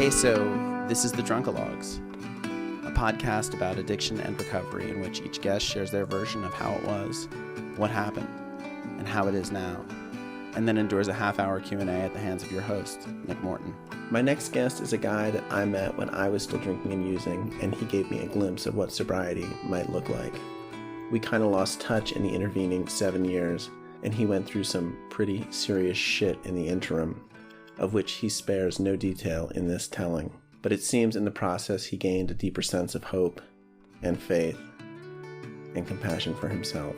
Hey, so this is the Drunkalogues, a podcast about addiction and recovery in which each guest shares their version of how it was, what happened, and how it is now, and then endures a half-hour Q&A at the hands of your host, Nick Morton. My next guest is a guy that I met when I was still drinking and using, and he gave me a glimpse of what sobriety might look like. We kind of lost touch in the intervening 7 years, and he went through some pretty serious shit in the interim, of which he spares no detail in this telling. But it seems in the process he gained a deeper sense of hope and faith and compassion for himself.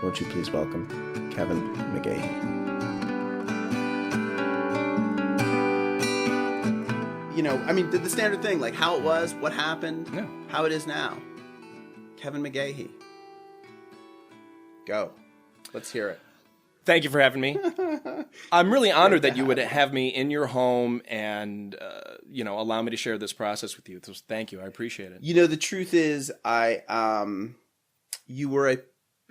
Won't you please welcome Kevin McGahey. You know, I mean, the standard thing, like how it was, what happened, Yeah. how it is now. Kevin McGahey. Go. Let's hear it. Thank you for having me. I'm really honored that you would have me in your home and, allow me to share this process with you. So thank you. I appreciate it. You know, the truth is, you were an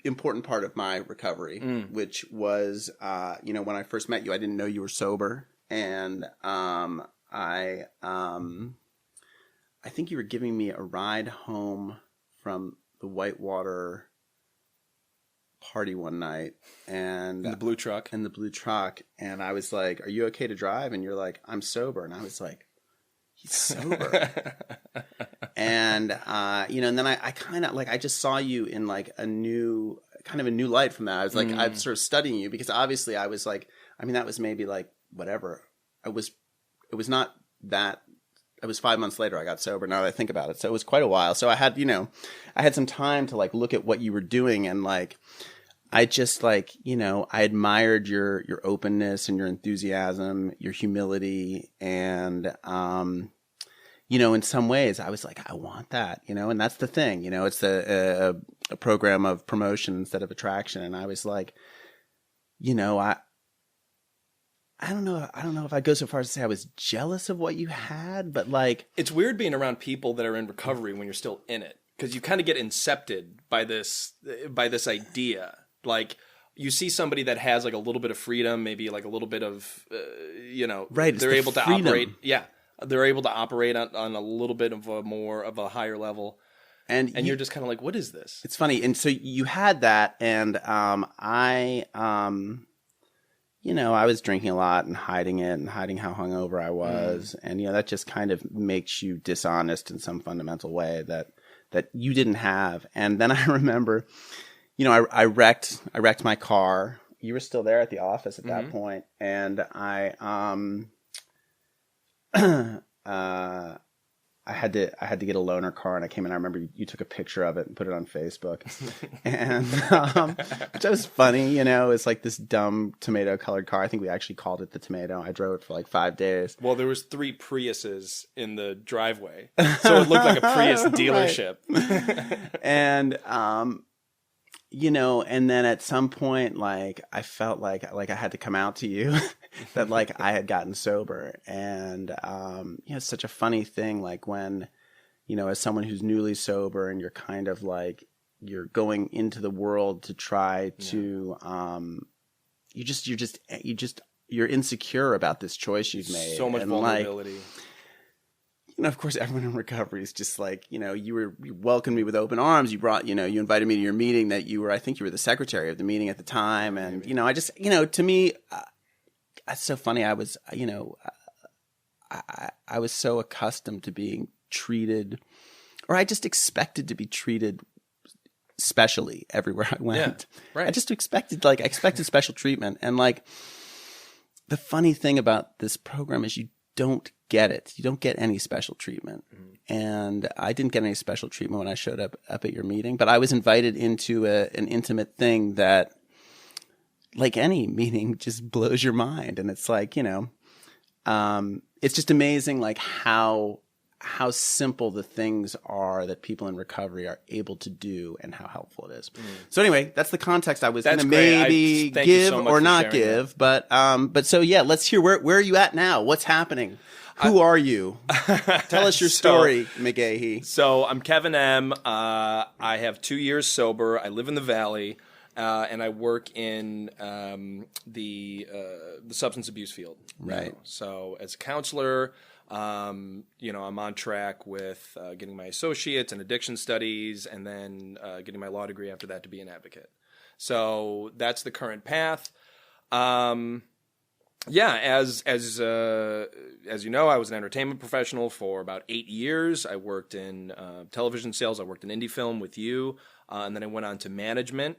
important part of my recovery, which was, when I first met you, I didn't know you were sober. And I think you were giving me a ride home from the Whitewater party one night, and In the blue truck. And I was like, "Are you okay to drive?" And you're like, "I'm sober." And I was like, "He's sober." And and then I kind of like, I just saw you in like a new light from that. I was like, I'm sort of studying you because obviously I was like, I mean, that was maybe like whatever. It was not that. It was 5 months later I got sober, now that I think about it. So it was quite a while. So I had some time to like look at what you were doing, and like I just like, I admired your openness and your enthusiasm, your humility, and in some ways I was like, I want that, and that's the thing, it's a program of promotion instead of attraction. And I was like, I don't know if I go so far as to say I was jealous of what you had, but like... It's weird being around people that are in recovery when you're still in it, because you kind of get incepted by this idea. Like, you see somebody that has like a little bit of freedom, maybe like a little bit of, right, they're able to freedom. operate. Yeah, they're able to operate on a little bit of a higher level. And you're just kind of like, what is this? It's funny. And so you had that, and I was drinking a lot and hiding it and hiding how hungover I was. And, that just kind of makes you dishonest in some fundamental way that you didn't have. And then I remember, I wrecked my car. You were still there at the office at that point. And I had to get a loaner car, and I came in. I remember you took a picture of it and put it on Facebook, and which was funny. It's like this dumb tomato-colored car. I think we actually called it the Tomato. I drove it for like 5 days. Well, there was 3 Priuses in the driveway, so it looked like a Prius dealership. And and then at some point, like I felt like I had to come out to you that like I had gotten sober. And it's such a funny thing, like when as someone who's newly sober and you're kind of like you're going into the world to try to you're insecure about this choice you've made. So much vulnerability. Of course, everyone in recovery is just like, you welcomed me with open arms. You brought, you invited me to your meeting that I think you were the secretary of the meeting at the time. And, I just, to me, it's so funny. I was, I was so accustomed to being treated, or I just expected to be treated specially everywhere I went. Yeah, right. I just expected special treatment. And like, the funny thing about this program is you don't get it. You don't get any special treatment. And I didn't get any special treatment when I showed up at your meeting, but I was invited into an intimate thing that, like any meeting, just blows your mind. And it's like, it's just amazing, like how simple the things are that people in recovery are able to do and how helpful it is. So anyway, that's the context I was going to maybe give or not give. But so yeah, let's hear where are you at now? What's happening? Who are you? Tell us your story, McGahey. So I'm Kevin M. I have 2 years sober. I live in the Valley. and I work in the substance abuse field. Right. So as a counselor, I'm on track with getting my associates in addiction studies, and then getting my law degree after that to be an advocate. So that's the current path. As you know, I was an entertainment professional for about 8 years. I worked in television sales. I worked in indie film with you. And then I went on to management,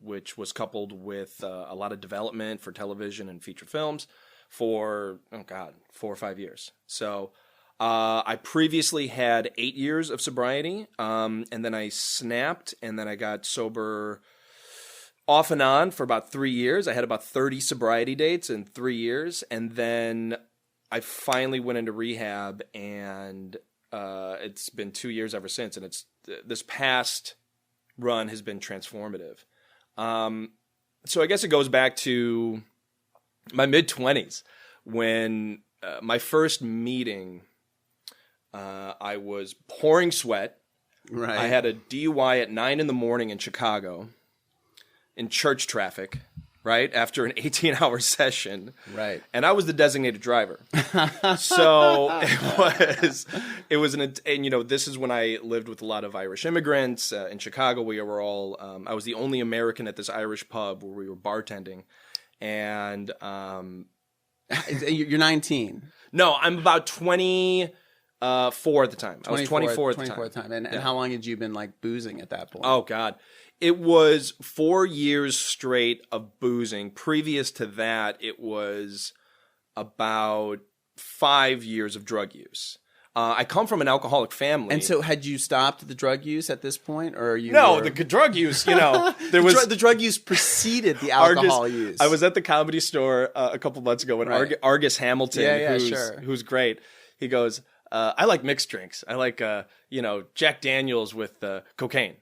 which was coupled with a lot of development for television and feature films for, 4 or 5 years. So I previously had 8 years of sobriety, and then I snapped, and then I got sober off and on for about 3 years. I had about 30 sobriety dates in 3 years, and then I finally went into rehab, and it's been 2 years ever since, and this past run has been transformative. So I guess it goes back to my mid-20s when my first meeting, I was pouring sweat. Right. I had a DUI at 9 a.m. in Chicago in church traffic, right? After an 18-hour session. Right. And I was the designated driver. So it was this is when I lived with a lot of Irish immigrants in Chicago. We were all, I was the only American at this Irish pub where we were bartending. And you're 19. No, I'm about 24 at the time. I was 24 at the time. And how long had you been like boozing at that point? Oh, God. It was 4 years straight of boozing. Previous to that, it was about 5 years of drug use. I come from an alcoholic family. And so had you stopped the drug use at this point? Or you No, the drug use, there was... the drug use preceded the alcohol use. I was at the Comedy Store a couple months ago when Argus Hamilton, who's great, he goes, I like mixed drinks. I like, Jack Daniels with cocaine.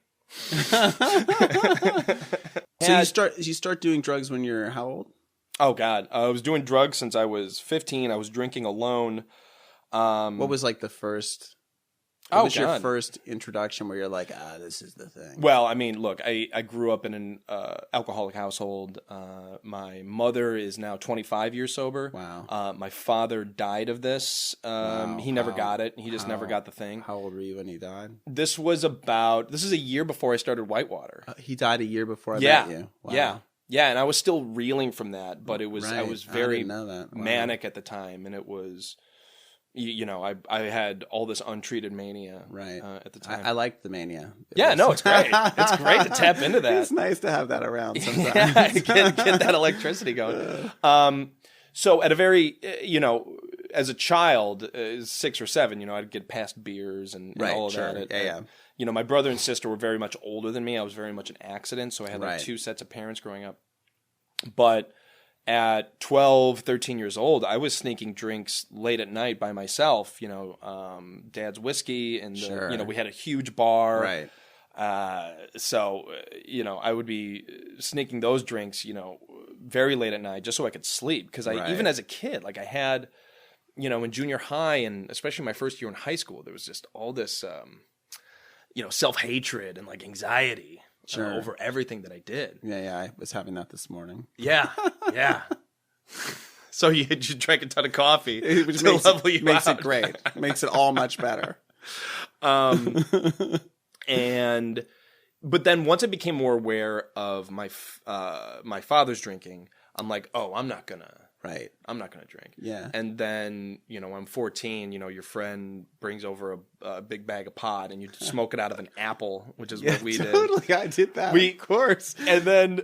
So you start doing drugs when you're how old? Oh God, I was doing drugs since I was 15. I was drinking alone. What was like the first? What was your first introduction where you're like, this is the thing? Well, I mean, look, I grew up in an alcoholic household. My mother is now 25 years sober. Wow. My father died of this. He never got it. He just never got the thing. How old were you when he died? This is a year before I started Whitewater. He died a year before I met you. Wow. Yeah, and I was still reeling from that, but I was very manic at the time, and it was... I had all this untreated mania at the time. I liked the mania. It's great. It's great to tap into that. It's nice to have that around sometimes. Get that electricity going. So at a very, as a child, 6 or 7, I'd get past beers and all of that. My brother and sister were very much older than me. I was very much an accident, so I had two sets of parents growing up. But... at 12, 13 years old, I was sneaking drinks late at night by myself, Dad's whiskey, and we had a huge bar. Right. So I would be sneaking those drinks, very late at night just so I could sleep. Because even as a kid, like I had, in junior high and especially my first year in high school, there was just all this, self-hatred and like anxiety. Over everything that I did. Yeah, I was having that this morning. Yeah. So you drank a ton of coffee, which makes it great. Makes it all much better. But then once I became more aware of my father's drinking, I'm like, oh, I'm not gonna drink. Yeah. And then, I'm 14, your friend brings over a big bag of pot and you smoke it out of an apple, which is what we did. Totally, I did that. Of course. And then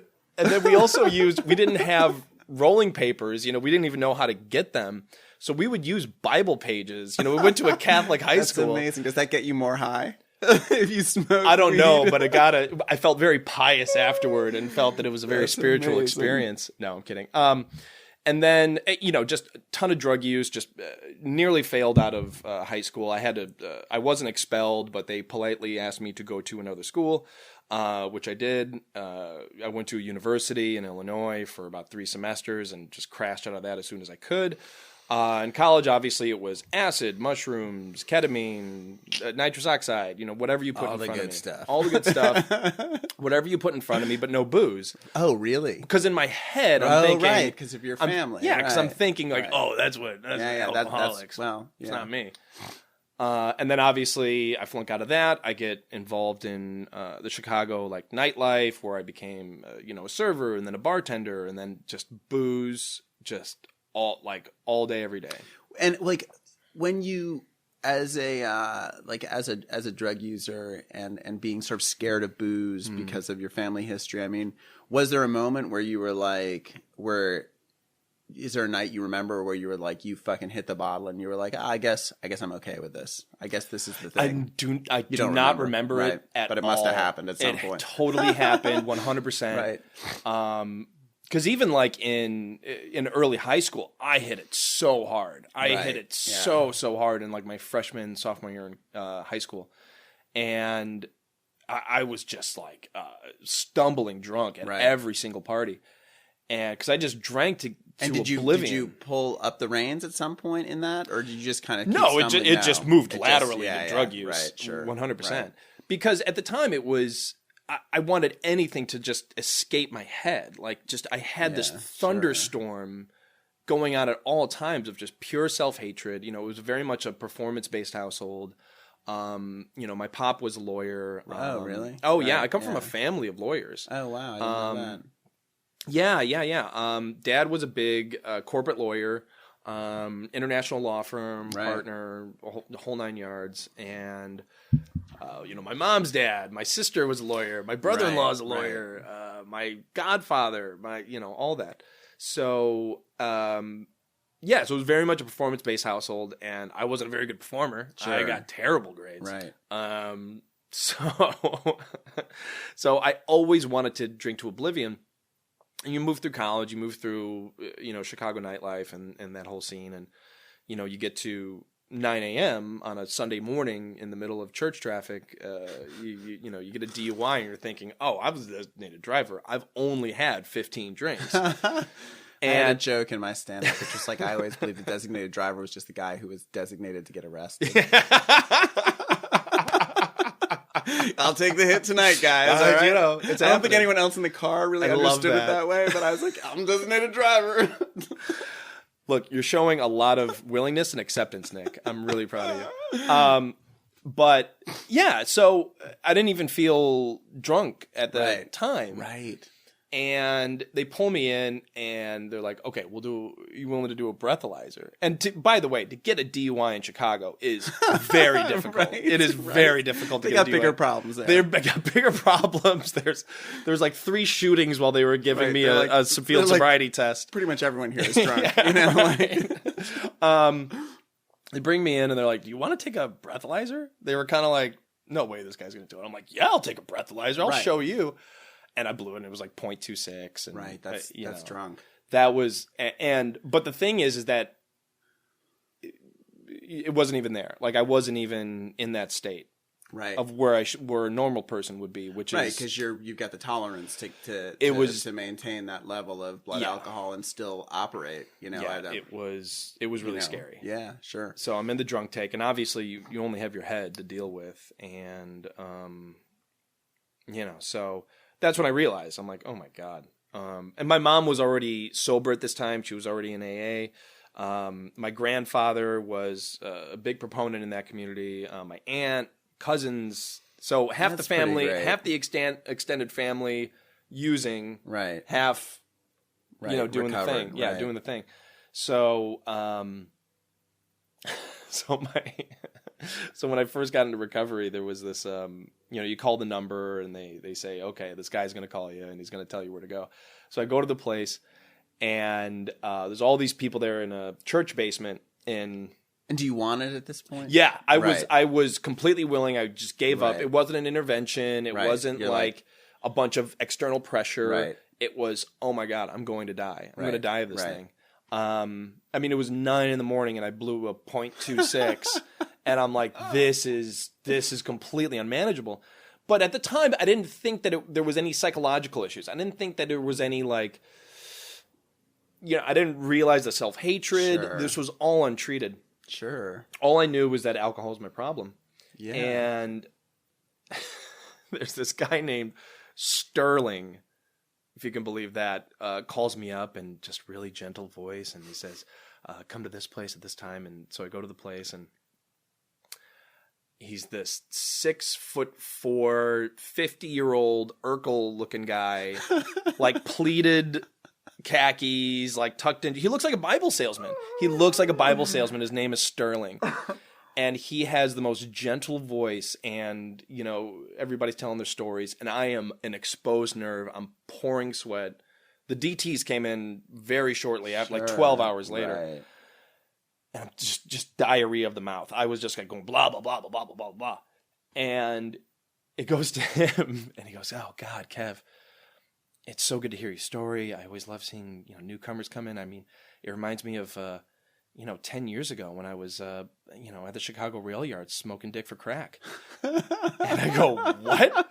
we also we didn't have rolling papers, we didn't even know how to get them. So we would use Bible pages. We went to a Catholic high school. That's amazing. Does that get you more high? If you smoke I don't weed? know, but I felt very pious afterward and felt that it was a very spiritual experience. No, I'm kidding. And then, just a ton of drug use, just nearly failed out of high school. I wasn't expelled, but they politely asked me to go to another school, which I did. I went to a university in Illinois for about 3 semesters and just crashed out of that as soon as I could. In college, obviously, it was acid, mushrooms, ketamine, nitrous oxide, whatever you put in front of me. All the good stuff. All the good stuff. Whatever you put in front of me, but no booze. Oh, really? Because in my head, I'm thinking... Oh, right, because of your family. Because I'm thinking like, that's alcoholics. It's not me. And then obviously I flunk out of that. I get involved in the Chicago nightlife where I became a server and then a bartender and then just booze, just all day, every day. And when you as a drug user and being sort of scared of booze because of your family history, I mean, was there a moment where you were is there a night you remember where you were you fucking hit the bottle and you were like, I guess I'm okay with this. I guess this is the thing. I do not remember it at all. But it must have happened at some point. It totally happened, 100%. Right. Because even in early high school, I hit it so hard. I hit it so hard in my freshman, sophomore year in high school. And I was just stumbling drunk at every single party. And because I just drank to oblivion. Did you pull up the reins at some point in that, or did you just kind of keep it just moved laterally to drug use, right? Sure, 100%. Right. Because at the time it was I wanted anything to just escape my head. I had this thunderstorm going on at all times of just pure self-hatred. It was very much a performance-based household. My pop was a lawyer. Oh, really? Oh, yeah. I come from a family of lawyers. Oh, wow. I didn't know that. Yeah. Dad was a big corporate lawyer, international law firm, partner, the whole nine yards. And, my mom's dad, my sister was a lawyer, my brother-in-law is a lawyer, my godfather, all that. So, so it was very much a performance-based household, and I wasn't a very good performer. Sure. I got terrible grades. Right. So I always wanted to drink to oblivion. And you move through college, you move through, Chicago nightlife and that whole scene. And, you get to 9 a.m. on a Sunday morning in the middle of church traffic. You get a DUI and you're thinking, I was a designated driver. I've only had 15 drinks. I had a joke in my stand-up. It's just I always believed the designated driver was just the guy who was designated to get arrested. I'll take the hit tonight, guys. All right? I don't think anyone else in the car really understood it that way, but I was like, I'm a designated driver. Look, you're showing a lot of willingness and acceptance, Nick. I'm really proud of you. But yeah, so I didn't even feel drunk at the time. Right. And they pull me in and they're like, okay, you willing to do a breathalyzer? And by the way, to get a DUI in Chicago is very difficult. It is very difficult to get a DUI. They got bigger problems there. They got bigger problems. There's 3 shootings while they were giving me a field sobriety test. Pretty much everyone here is drunk. They bring me in and they're like, do you want to take a breathalyzer? They were kind of like, no way this guy's going to do it. I'm like, yeah, I'll take a breathalyzer. I'll show you. And I blew it, and it was 0.26. And, right, that's drunk. That was, but the thing is that it wasn't even there. I wasn't even in that state, right, of where a normal person would be, which is because you've got the tolerance to maintain that level of blood alcohol and still operate. It was really scary. Yeah, sure. So I'm in the drunk tank, and obviously you only have your head to deal with, and so. That's when I realized. I'm like, oh my God. And my mom was already sober at this time. She was already in AA. My grandfather was a big proponent in that community. My aunt, cousins. So half the family, half the extended family using, half, doing the thing. Yeah, doing the thing. So, so when I first got into recovery, there was this, you call the number and they say, okay, this guy's going to call you and he's going to tell you where to go. So I go to the place and there's all these people there in a church basement. And do you want it at this point? Yeah, I was completely willing. I just gave up. It wasn't an intervention. It wasn't a bunch of external pressure. Right. It was, oh my God, I'm going to die. I'm going to die of this thing. It was 9 a.m. and I blew a 0.26. And I'm like, this is completely unmanageable. But at the time, I didn't think that there was any psychological issues. I didn't think that there was any I didn't realize the self-hatred. Sure. This was all untreated. Sure. All I knew was that alcohol is my problem. Yeah. And there's this guy named Sterling, if you can believe that, calls me up in just really gentle voice, and he says, come to this place at this time. And so I go to the place, and he's this 6'4", 50-year-old Urkel-looking guy, like pleated khakis, like tucked in. He looks like a Bible salesman. His name is Sterling. And he has the most gentle voice, and, everybody's telling their stories, and I am an exposed nerve. I'm pouring sweat. The DTs came in very shortly, after like 12 hours later. Right. And I'm just diarrhea of the mouth. I was just like going blah, blah, blah, blah, blah, blah, blah, blah. And it goes to him, and he goes, oh, God, Kev, it's so good to hear your story. I always love seeing, newcomers come in. I mean, it reminds me of, 10 years ago when I was, at the Chicago rail yard smoking dick for crack. And I go, what?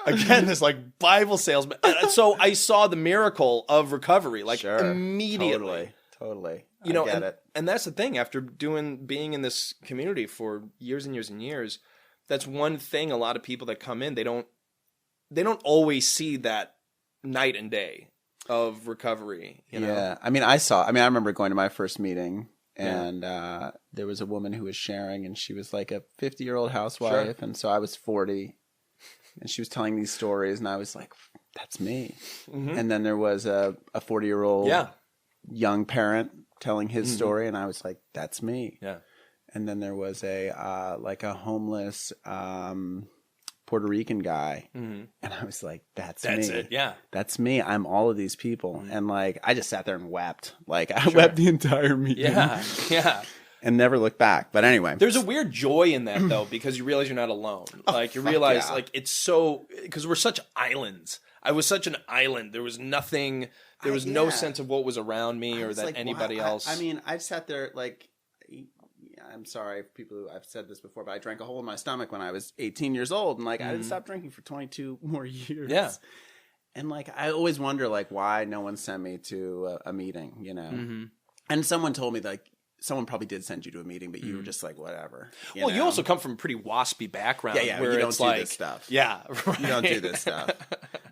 Again, this like Bible salesman. So I saw the miracle of recovery, like immediately. Totally. I get it. And that's the thing. After being in this community for years and years and years, that's one thing. A lot of people that come in, they don't always see that night and day of recovery. Yeah. I remember going to my first meeting, and there was a woman who was sharing, and she was like a 50-year-old housewife. Sure. And so I was 40, and she was telling these stories, and I was like, that's me. Mm-hmm. And then there was a 40-year-old young parent telling his story, and I was like, that's me. Yeah. And then there was a homeless Puerto Rican guy, and I was like, that's me. That's it, yeah. That's me. I'm all of these people. And like, I just sat there and wept. Like, I wept the entire meeting. Yeah, yeah. And never looked back. But anyway. There's a weird joy in that, though, because you realize you're not alone. Like, you realize, like, it's so... Because we're such islands. I was such an island. There was nothing... There was no sense of what was around me or that like, anybody else... I sat there, like... I'm sorry for people who... I've said this before, but I drank a hole in my stomach when I was 18 years old. And, like, I didn't stop drinking for 22 more years. Yeah. And, like, I always wonder, like, why no one sent me to a meeting, Mm-hmm. And someone told me, like... Someone probably did send you to a meeting, but you were just like, whatever. You also come from a pretty waspy background. Yeah, where you don't it's do like, this stuff. Yeah, right. You don't do this stuff.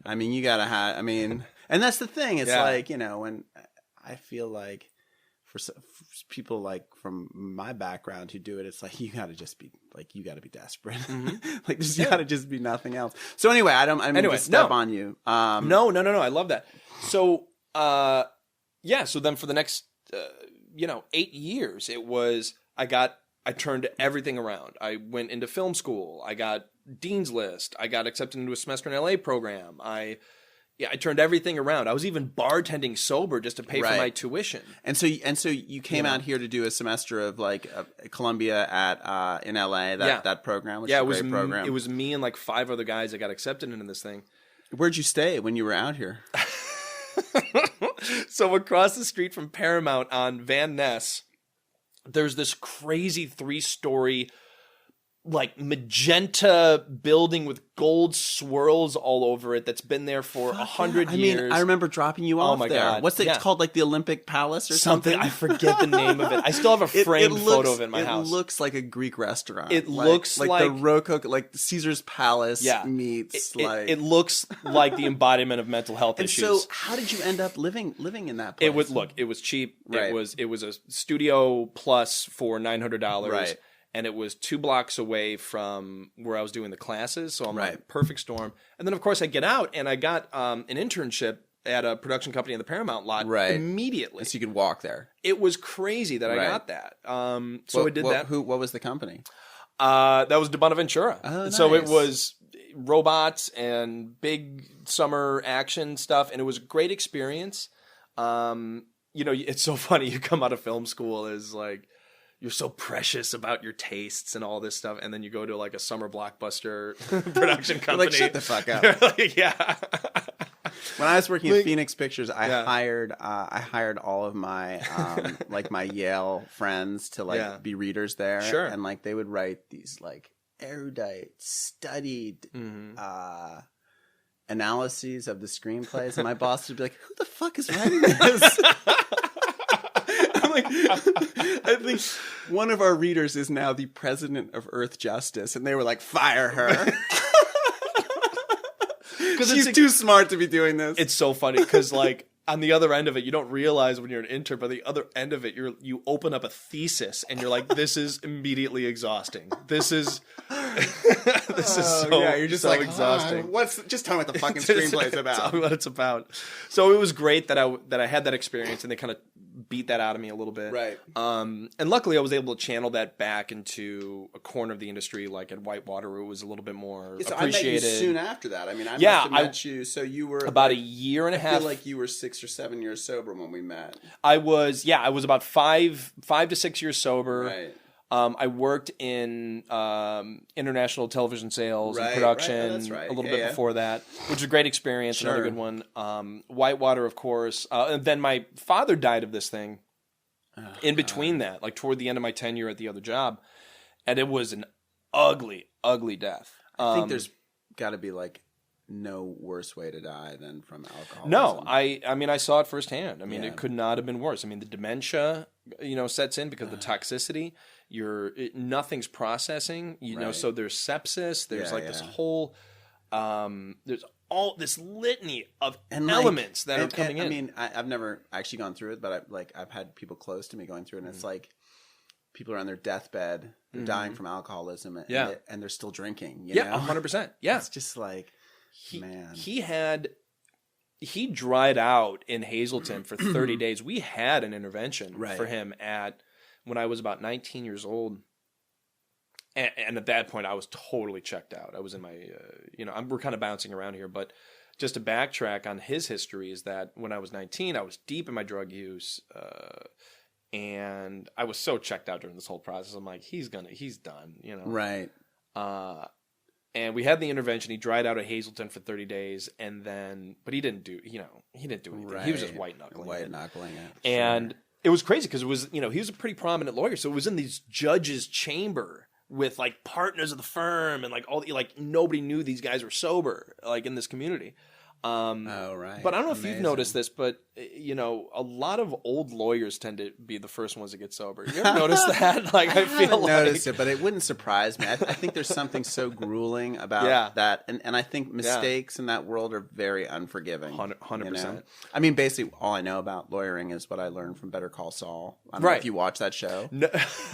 I mean, you gotta have. I mean, and that's the thing. It's like when I feel like for people like from my background who do it, it's like you gotta just be like you gotta be desperate. Mm-hmm. Like there's gotta just be nothing else. So anyway, I mean to step on you. No. I love that. So so then for the next 8 years, it was, I turned everything around. I went into film school. I got Dean's List. I got accepted into a semester in LA program. I turned everything around. I was even bartending sober just to pay for my tuition. And so you came out here to do a semester of like Columbia in LA, that program, which is a great program. It was me and like 5 other guys that got accepted into this thing. Where'd you stay when you were out here? So across the street from Paramount on Van Ness, there's this crazy 3-story, like magenta building with gold swirls all over it that's been there for 100 years. I mean, I remember dropping you off my there. God. What's it? It's called like the Olympic Palace or something? I forget the name of it. I still have a framed photo of it in my house. It looks like a Greek restaurant. It looks like the Rococo, like Caesar's Palace meets it looks like the embodiment of mental health issues. So how did you end up living in that place? It was cheap. Right. It was a studio plus for $900. Right. And it was 2 blocks away from where I was doing the classes. So I'm like, perfect storm. And then, of course, I get out and I got an internship at a production company in the Paramount lot immediately. So you could walk there. It was crazy that I got that. So I did that. What was the company? That was Bonaventura. Oh, nice. So it was robots and big summer action stuff. And it was a great experience. It's so funny. You come out of film school as like, you're so precious about your tastes and all this stuff, and then you go to like a summer blockbuster production company. Like, shut the fuck up. Like, yeah. When I was working at Phoenix Pictures, I hired all of my like my Yale friends to be readers there, and like they would write these like erudite, studied analyses of the screenplays, and my boss would be like, "Who the fuck is writing this?" I'm like, I think one of our readers is now the president of Earth Justice, and they were like, "Fire her." Because she's too smart to be doing this. It's so funny because, like, on the other end of it, you don't realize when you're an intern, but the other end of it, you open up a thesis and you're like, this is immediately exhausting. This is you're just so like exhausting. Just tell me what the fucking screenplay's about. Tell me what it's about. So it was great that I had that experience, and they kind of beat that out of me a little bit. Right. And luckily I was able to channel that back into a corner of the industry, like at Whitewater, where it was a little bit more So appreciated. I met you soon after that. I mean, I must have met you. So you were about a year and a half. I feel like you were 6 or 7 years sober when we met. I was about 5 to 6 years sober. Right. I worked in international television sales and production a little bit before that, which was a great experience, another good one. Whitewater, of course. And then my father died of this thing in between that, like toward the end of my tenure at the other job. And it was an ugly, ugly death. I think there's got to be like no worse way to die than from alcoholism. No, I mean, I saw it firsthand. I mean, it could not have been worse. I mean, the dementia, sets in because of the toxicity. Nothing's processing, know, so there's sepsis, there's this whole, there's all this litany of elements that are coming in. I mean, I've never actually gone through it, but I've had people close to me going through it, and it's like people are on their deathbed, they're dying from alcoholism, and they're still drinking. You know? 100%. Yeah. It's just like, man. He dried out in Hazleton for 30 days. We had an intervention for him when I was about 19 years old. And at that point, I was totally checked out. I was in my, we're kind of bouncing around here, but just to backtrack on his history is that when I was 19, I was deep in my drug use, and I was so checked out during this whole process. I'm like, he's done, Right. And we had the intervention. He dried out at Hazleton for 30 days, but he didn't do, anything. Right. He was just white knuckling it. And it was crazy because it was, he was a pretty prominent lawyer. So it was in these judges' chamber with like partners of the firm and like nobody knew these guys were sober, like in this community. Right. But I don't know if you've noticed this, but a lot of old lawyers tend to be the first ones to get sober. You ever notice that? Like I feel like noticed it, but it wouldn't surprise me. I think there's something so grueling about that, and I think mistakes in that world are very unforgiving. 100%. I mean, basically, all I know about lawyering is what I learned from Better Call Saul. I don't know if you watch that show. No,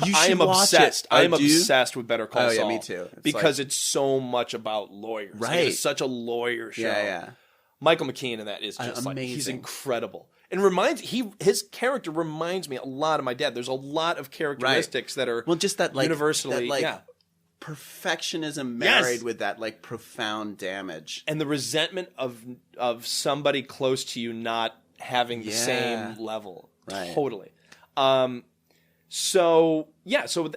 you I am obsessed. I am obsessed with Better Call Saul. Oh yeah, me too. Because it's so much about lawyers. Right. It's such a lawyer show. Yeah. Michael McKean in that is just like, he's incredible. And his character reminds me a lot of my dad. There's a lot of characteristics that are just that like universally perfectionism married with that like profound damage. And the resentment of somebody close to you not having the same level. Right. Totally. So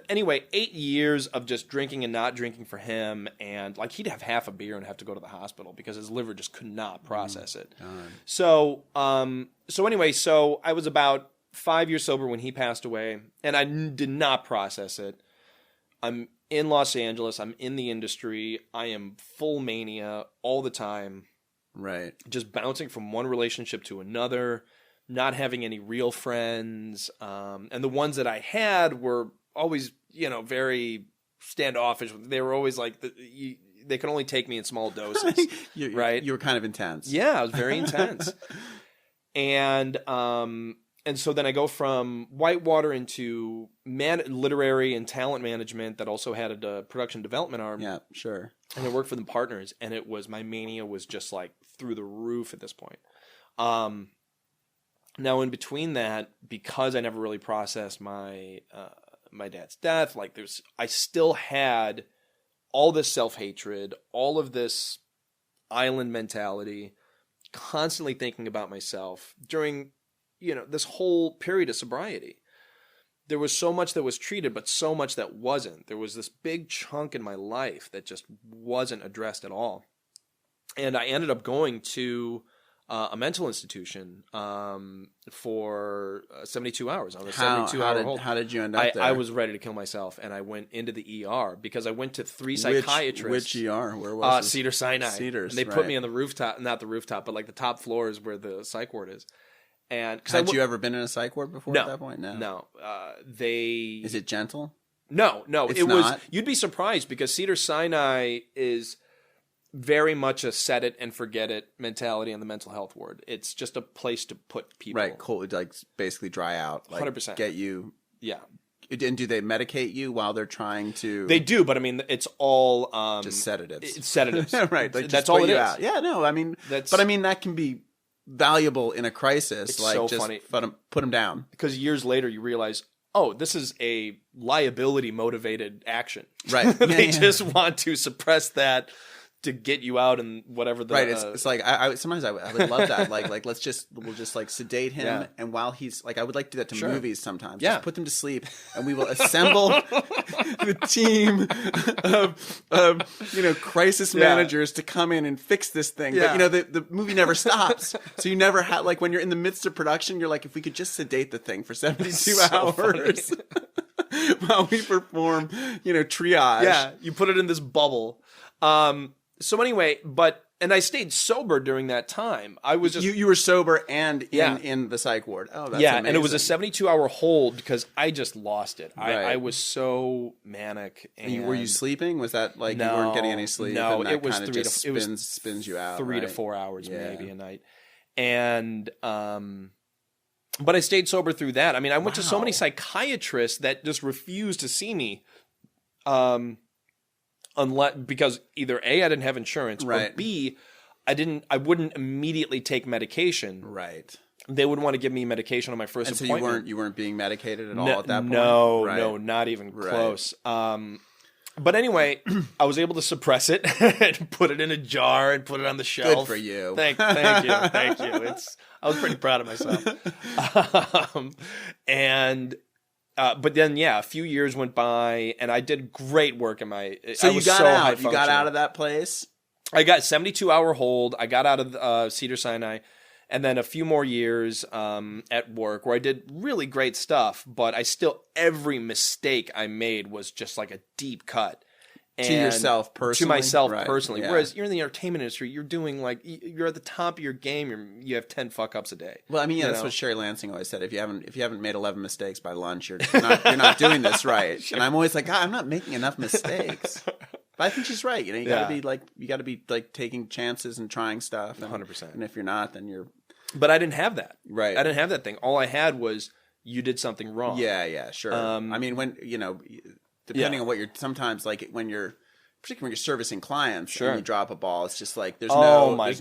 anyway, 8 years of just drinking and not drinking for him, and like he'd have half a beer and have to go to the hospital because his liver just could not process it. So anyway, I was about 5 years sober when he passed away, and I did not process it. I'm in Los Angeles. I'm in the industry. I am full mania all the time. Right. Just bouncing from one relationship to another. Not having any real friends, and the ones that I had were always, very standoffish. They were always like, they could only take me in small doses, right? You were kind of intense. Yeah, I was very intense. And so then I go from Whitewater into literary and talent management that also had a production development arm. Yeah, sure. And I worked for the partners, and my mania was just like through the roof at this point. Now, in between that, because I never really processed my dad's death, I still had all this self-hatred, all of this island mentality, constantly thinking about myself during, this whole period of sobriety. There was so much that was treated, but so much that wasn't. There was this big chunk in my life that just wasn't addressed at all. And I ended up going to a mental institution for 72 hours on a 72-hour hold. How did you end up there? I was ready to kill myself, and I went into the ER because I went to 3 psychiatrists. Which ER? Where was it? Cedars-Sinai. Cedars, and they put me on the rooftop, not the rooftop, but like the top floors where the psych ward is. And had you ever been in a psych ward before no, at that point? No. Is it gentle? No. It's it was. not? You'd be surprised because Cedars-Sinai is very much a set it and forget it mentality on the mental health ward. It's just a place to put people. Right, cold, like basically dry out. Like 100%. Get you. Yeah. And do they medicate you while they're trying to? They do, but I mean, it's all just sedatives. It's sedatives, right? Like, that's all it is. Out. Yeah, no, I mean, but I mean that can be valuable in a crisis. It's like so just funny. Put them down. Because years later you realize, oh, this is a liability motivated action. Right. They just want to suppress that to get you out and whatever the right. It's like I sometimes I would love that. Like we'll just like sedate him, and while he's like I would like to do that to movies sometimes. Yeah. Just put them to sleep, and we will assemble the team of crisis managers to come in and fix this thing. Yeah. But the movie never stops, so you never have like when you're in the midst of production, you're like if we could just sedate the thing for 72 hours. While we perform, triage. Yeah, you put it in this bubble. So anyway, and I stayed sober during that time. I was just you were sober and in the psych ward. Oh, that's amazing. And it was a 72-hour hold because I just lost it. Right. I was so manic. And were you sleeping? Was that like you weren't getting any sleep? No, and that it was kinda 3 just to it was spins you out. 3 to 4 hours maybe a night, and but I stayed sober through that. I mean, I went to so many psychiatrists that just refused to see me. Because either A, I didn't have insurance, or B, I wouldn't immediately take medication. Right. They would want to give me medication on my first appointment. So you weren't being medicated at all at that point? No, not even close. But anyway, I was able to suppress it and put it in a jar and put it on the shelf. Good for you. Thank you. I was pretty proud of myself. But then, a few years went by, and I did great work in my. So you got out. You got out of that place. I got 72-hour hold. I got out of Cedars-Sinai, and then a few more years at work where I did really great stuff. But every mistake I made was just like a deep cut. To yourself personally? To myself personally. Yeah. Whereas you're in the entertainment industry, you're doing you're at the top of your game. You have 10 fuck ups a day. Well, I mean, that's what Sherry Lansing always said. If you haven't made 11 mistakes by lunch, you're not doing this right. Sure. And I'm always like, God, I'm not making enough mistakes. But I think she's right. You gotta be taking chances and trying stuff. 100%. And if you're not, then you're. But I didn't have that. Right. I didn't have that thing. All I had was you did something wrong. Yeah, sure. I mean, when depending on what you're sometimes like when you're particularly when you're servicing clients and you drop a ball, it's just like there's no like,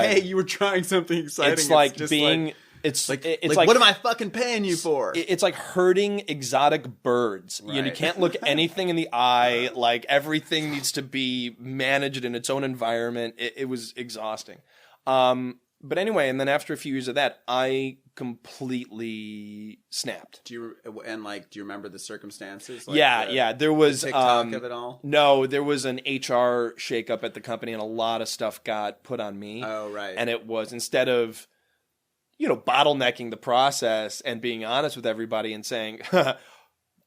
hey, you were trying something exciting. It's like just being it's like what am I fucking paying you for? It's like herding exotic birds. Right. You can't look anything in the eye. Like everything needs to be managed in its own environment. It was exhausting. But anyway, and then after a few years of that, I completely snapped. Do you remember the circumstances? Like there was the TikTok of it all. No, there was an HR shakeup at the company, and a lot of stuff got put on me. Oh, right. And it was instead of bottlenecking the process and being honest with everybody and saying,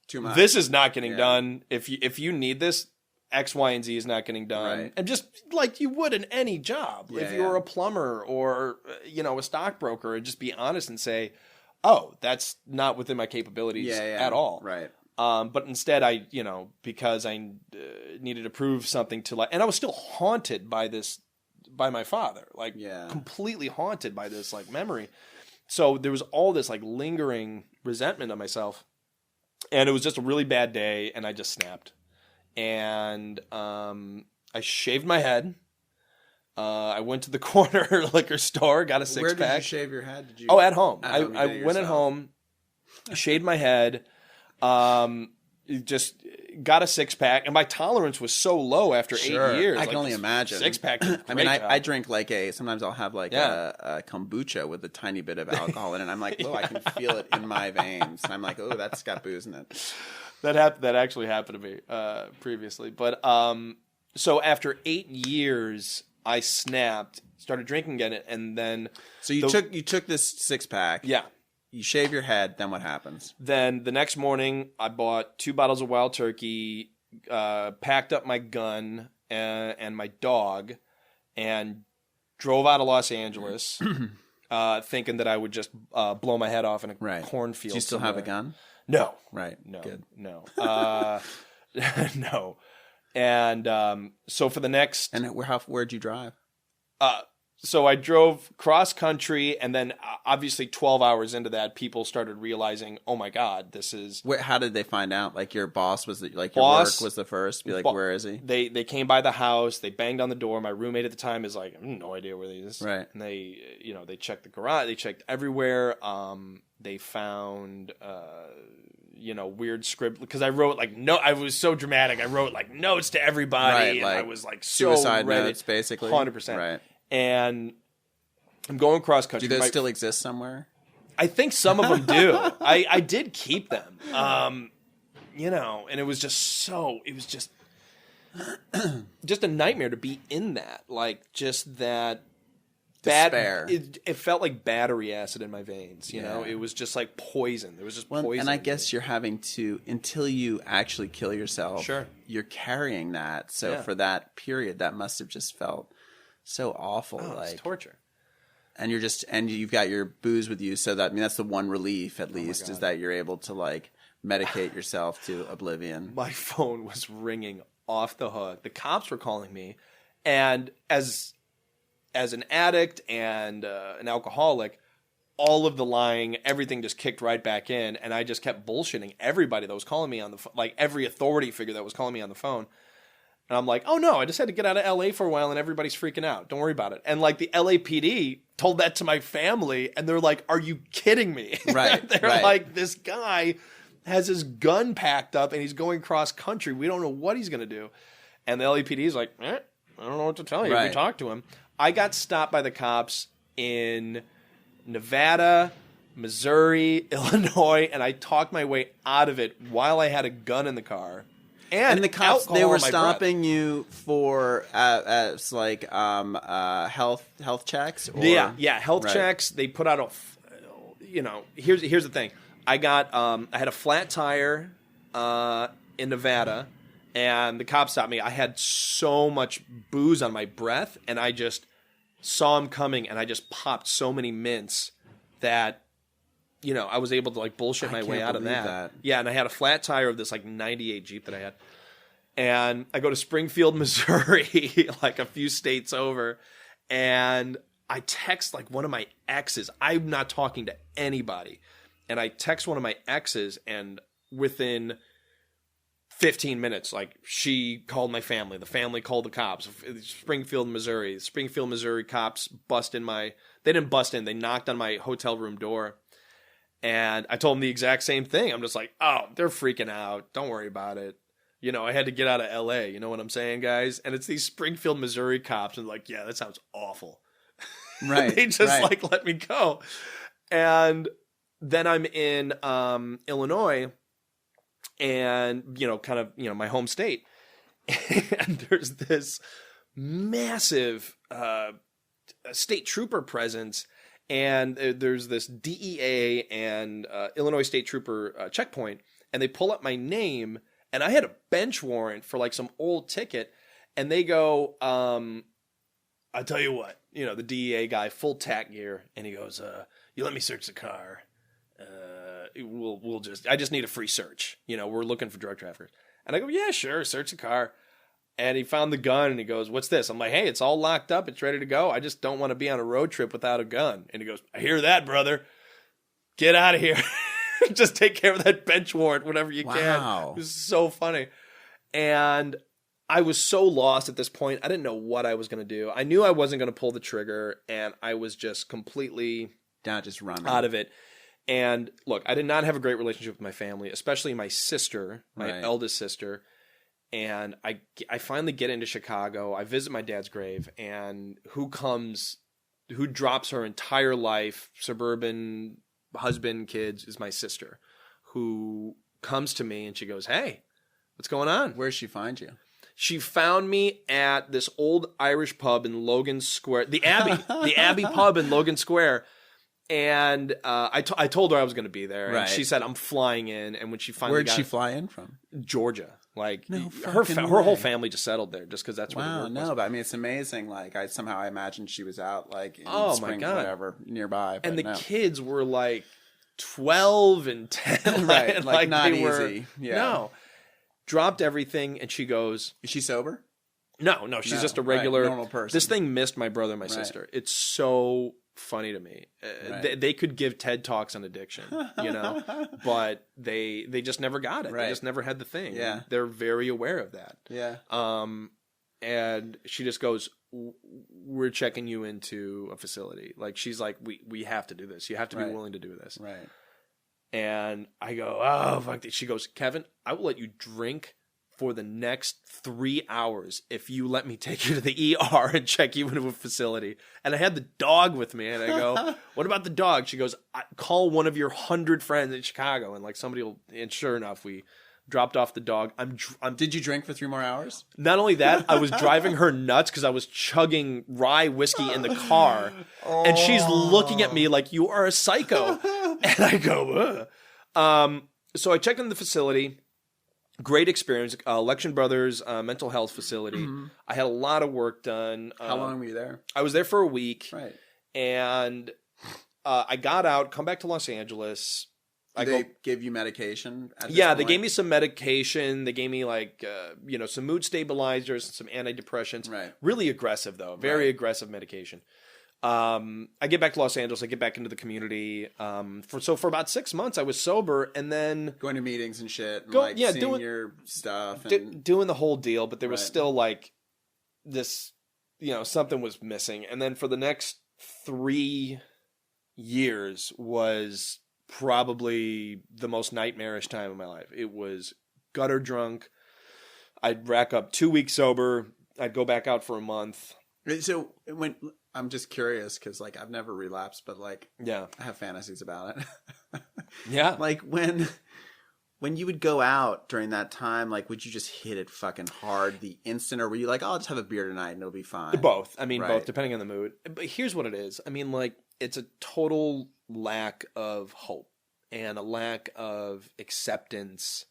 too much. This is not getting done. If you need this, X, Y, and Z is not getting done. Right. And just like you would in any job. If you were a plumber or, a stockbroker, and just be honest and say, oh, that's not within my capabilities at all. Right. But instead because I needed to prove something and I was still haunted by my father, completely haunted by this memory. So there was all this lingering resentment of myself, and it was just a really bad day, and I just snapped. And I shaved my head. I went to the corner liquor store, got a 6-pack. Where did you shave your head? At home. I went at home, shaved my head, just got a 6-pack, and my tolerance was so low after 8 years. I can only imagine. 6-pack. I mean, I drink sometimes I'll have a kombucha with a tiny bit of alcohol in it. And I'm like, I can feel it in my veins. And I'm like, that's got booze in it. That actually happened to me previously. But so after 8 years, I snapped, started drinking again, and then So you took this 6-pack. yeah. You shave your head. Then what happens? Then the next morning, I bought 2 bottles of Wild Turkey, packed up my gun and my dog, and drove out of Los Angeles, thinking that I would just blow my head off in a cornfield. Do you still have a gun? No. Right. No. Good. No. No. And so for the next... And where'd you drive? So I drove cross country, and then obviously 12 hours into that, people started realizing, oh my God, this is... How did they find out? Like your boss was your work was the first? Be like, where is he? They came by the house, they banged on the door. My roommate at the time is like, I have no idea where he is. Right. And they checked the garage, they checked everywhere. They found, weird script, because I wrote I was so dramatic. I wrote notes to everybody, and I was so suicide ready. Notes, basically. 100%. Right. And I'm going cross country. Do those still exist somewhere? I think some of them do. I did keep them. And it was just just a nightmare to be in that. Just that despair. It felt like battery acid in my veins. You know, it was just like poison. There was just poison. And I guess you're having to, until you actually kill yourself. Sure. You're carrying that. So for that period, that must have just felt so awful. It's torture. And you've got your booze with you, so that's the one relief at least, is that you're able to medicate yourself to oblivion. My phone was ringing off the hook. The cops were calling me, and as an addict and an alcoholic, all of the lying, everything just kicked right back in, and I just kept bullshitting everybody that was calling me on the phone, every authority figure that was calling me on the phone. And I'm like, oh no, I just had to get out of LA for a while and everybody's freaking out. Don't worry about it. And the LAPD told that to my family, and they're like, are you kidding me? Right. They're like, this guy has his gun packed up and he's going cross country. We don't know what he's going to do. And the LAPD is like, I don't know what to tell you. If you talk to him. I got stopped by the cops in Nevada, Missouri, Illinois, and I talked my way out of it while I had a gun in the car. And the cops, they were stopping you for health checks? Or? Yeah, health checks. They put out here's the thing. I had a flat tire in Nevada, and the cops stopped me. I had so much booze on my breath, and I just saw him coming, and I just popped so many mints that I was able to bullshit my way out of that. Yeah, and I had a flat tire of this 98 Jeep that I had. And I go to Springfield, Missouri, a few states over, and I text one of my exes. I'm not talking to anybody. And I text one of my exes, and within 15 minutes, she called my family. The family called the cops. Springfield, Missouri. Springfield, Missouri cops they didn't bust in. They knocked on my hotel room door. And I told them the exact same thing. I'm just like, oh, they're freaking out. Don't worry about it. I had to get out of LA. You know what I'm saying, guys? And it's these Springfield, Missouri cops. And yeah, that sounds awful. Right. They just let me go. And then I'm in Illinois and, my home state. And there's this massive state trooper presence. And there's this DEA and Illinois State Trooper checkpoint, and they pull up my name, and I had a bench warrant for some old ticket, and they go, I'll tell you what, the DEA guy, full tack gear, and he goes, you let me search the car. I just need a free search. We're looking for drug traffickers. And I go, yeah, sure, search the car. And he found the gun, and he goes, what's this? I'm like, hey, it's all locked up. It's ready to go. I just don't want to be on a road trip without a gun. And he goes, I hear that, brother. Get out of here. Just take care of that bench warrant whenever you can. It was so funny. And I was so lost at this point. I didn't know what I was going to do. I knew I wasn't going to pull the trigger, and I was just completely just running out of it. And look, I did not have a great relationship with my family, especially my sister, my eldest sister. And I finally get into Chicago. I visit my dad's grave, and who drops her entire life, suburban husband, kids, is my sister, who comes to me and she goes, hey, what's going on? Where does she find you? She found me at this old Irish pub in Logan Square, the Abbey pub in Logan Square. And I told her I was going to be there. Right. And she said, I'm flying in. And when she finally Where'd she fly in from? Georgia. Like, No her fucking whole way. family just settled there just because that's where the Wow, work no, was. but I mean, it's amazing. Like, I imagined she was out, like, in Oh, my spring, God. whatever, nearby. But And the no. kids were like 12 and 10. Right, like not they were, easy. Yeah. No. Dropped everything. And she goes, Is she sober? no, she's No, just a right, regular normal person. This thing missed my brother and my Right. sister. It's so funny to me. Right. They could give TED Talks on addiction, but they just never got it. Right. They just never had the thing. Yeah. They're very aware of that. Yeah. And she just goes, we're checking you into a facility. Like, she's like, we have to do this. You have to be Right. willing to do this. Right. And I go, oh, fuck this. She goes, Kevin, I will let you drink for the next 3 hours if you let me take you to the ER and check you into a facility. And I had the dog with me. And I go, what about the dog? She goes, call one of your 100 friends in Chicago. And like somebody will, and sure enough, we dropped off the dog. Did you drink for 3 more hours? Not only that, I was driving her nuts because I was chugging rye whiskey in the car. And she's looking at me like, you are a psycho. And I go, ugh. So I checked in the facility. Great experience. Election Brothers mental health facility. Mm-hmm. I had a lot of work done. How long were you there? I was there for a week. Right. And I got out, come back to Los Angeles. They give you medication at this Yeah, they point? gave me some medication. They gave me like, some mood stabilizers and some antidepressants. Right. Really aggressive though. Very Right. aggressive medication. I get back to Los Angeles. I get back into the community. For about 6 months, I was sober, and then Going to meetings and shit, and seeing doing your stuff. And, doing the whole deal. But there was Right. still like this, something was missing. And then for the next 3 years was probably the most nightmarish time of my life. It was gutter drunk. I'd rack up 2 weeks sober. I'd go back out for a month. So when I'm just curious because like I've never relapsed, but like Yeah. I have fantasies about it. Yeah. Like when you would go out during that time, like would you just hit it fucking hard the instant, or were you like, oh, I'll just have a beer tonight and it'll be fine? Both. I mean, Right. both, depending on the mood. But here's what it is. I mean, like, it's a total lack of hope and a lack of acceptance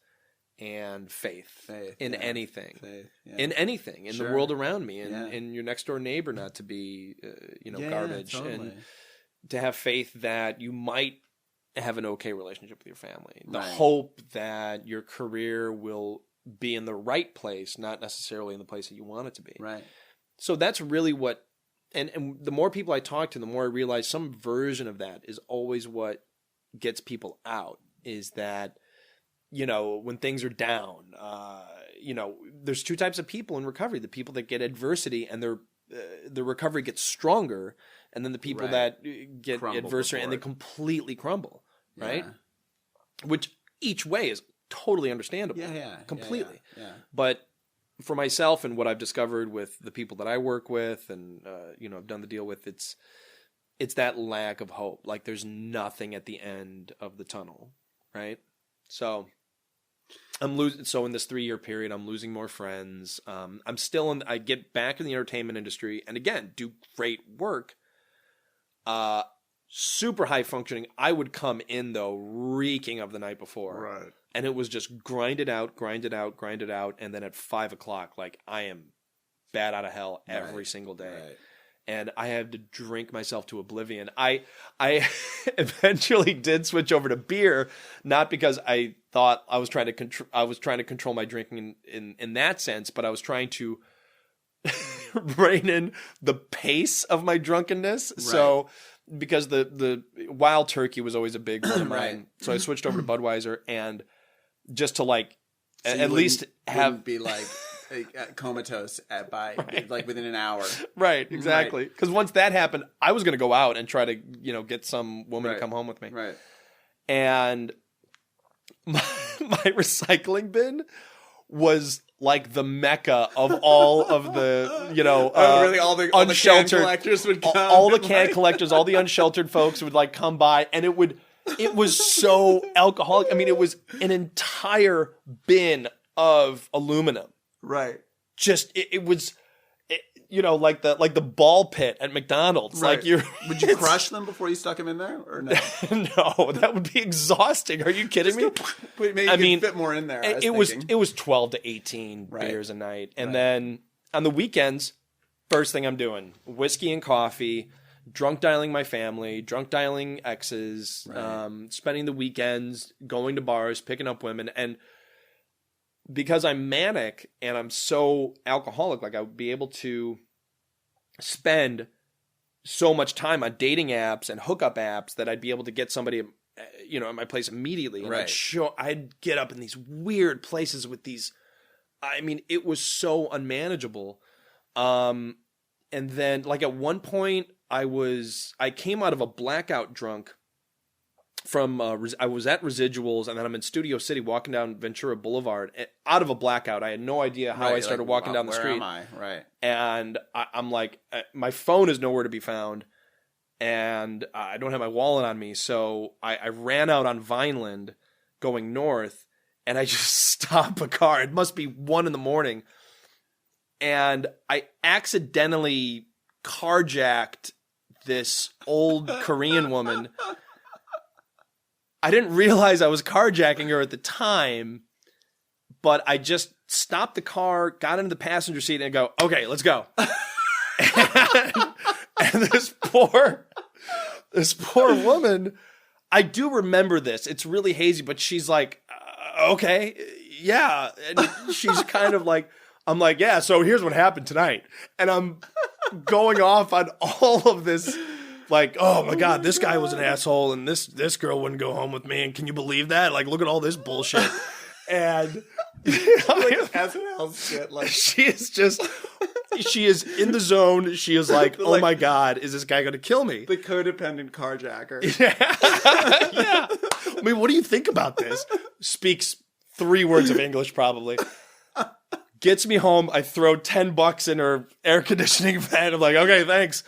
and faith in yeah. anything. Faith, yeah. In anything, in Sure. the world around me, and Yeah. in your next door neighbor not to be, Yeah, garbage. totally. And to have faith that you might have an okay relationship with your family. The Right. hope that your career will be in the right place, not necessarily in the place that you want it to be. Right. So that's really what, and the more people I talk to, the more I realize some version of that is always what gets people out, is that, when things are down, there's 2 types of people in recovery: the people that get adversity and their recovery gets stronger, and then the people Right. that get Crumble adversity and they before. completely crumble, right? Yeah. Which each way is totally understandable. Yeah. Completely. Yeah. But for myself and what I've discovered with the people that I work with and, I've done the deal with, it's that lack of hope. Like there's nothing at the end of the tunnel, right? So so in this 3-year period, I'm losing more friends. I'm still I get back in the entertainment industry and again, do great work. Super high functioning. I would come in though, reeking of the night before. Right. And it was just grind it out. And then at 5 o'clock, like I am bad out of hell every single day. Right. And I had to drink myself to oblivion. I eventually did switch over to beer, not because I thought I was trying to control my drinking in that sense, but I was trying to rein in the pace of my drunkenness. Right. So because the Wild Turkey was always a big one of mine, Right. so I switched over to Budweiser, and just to like So you at least have wouldn't be like comatose like within an hour. right, exactly. Because once that happened, I was going to go out and try to get some woman to Right. come home with me, Right. and my recycling bin was like the mecca of all of the really all the unsheltered can collectors would come. all the can collectors, all the unsheltered folks would like come by, and it was so alcoholic. I mean, it was an entire bin of aluminum. Right. it was, like the ball pit at McDonald's. Right. Like you're, would you crush them before you stuck them in there, or no? No, that would be exhausting. Are you kidding me? Maybe you could fit more in there. It was 12 to 18 beers a night, and then on the weekends, first thing I'm doing, whiskey and coffee, drunk dialing my family, drunk dialing exes, spending the weekends going to bars, picking up women, and because I'm manic and I'm so alcoholic, like I would be able to spend so much time on dating apps and hookup apps that I'd be able to get somebody, at my place immediately. And I'd get up in these weird places with these, it was so unmanageable. And then like at one point I came out of a blackout drunk from I was at Residuals, and then I'm in Studio City walking down Ventura Boulevard out of a blackout. I had no idea how I started walking down the street. Where am I? Right. And I'm like, my phone is nowhere to be found, and I don't have my wallet on me. So I ran out on Vineland going north, and I just stopped a car. It must be 1 a.m. And I accidentally carjacked this old Korean woman. I didn't realize I was carjacking her at the time, but I just stopped the car, got into the passenger seat, and go, okay, let's go. and this poor woman, I do remember this. It's really hazy, but she's like, okay, yeah. And she's kind of like, I'm like, yeah, so here's what happened tonight. And I'm going off on all of this. Like, oh my God, this guy was an asshole, and this girl wouldn't go home with me, and can you believe that? Like, look at all this bullshit. And SNL shit. Like, she is in the zone. She is like, oh my God, is this guy going to kill me? The codependent carjacker. Yeah. I mean, what do you think about this? Speaks 3 words of English, probably. Gets me home. I throw $10 in her air conditioning vent. I'm like, okay, thanks.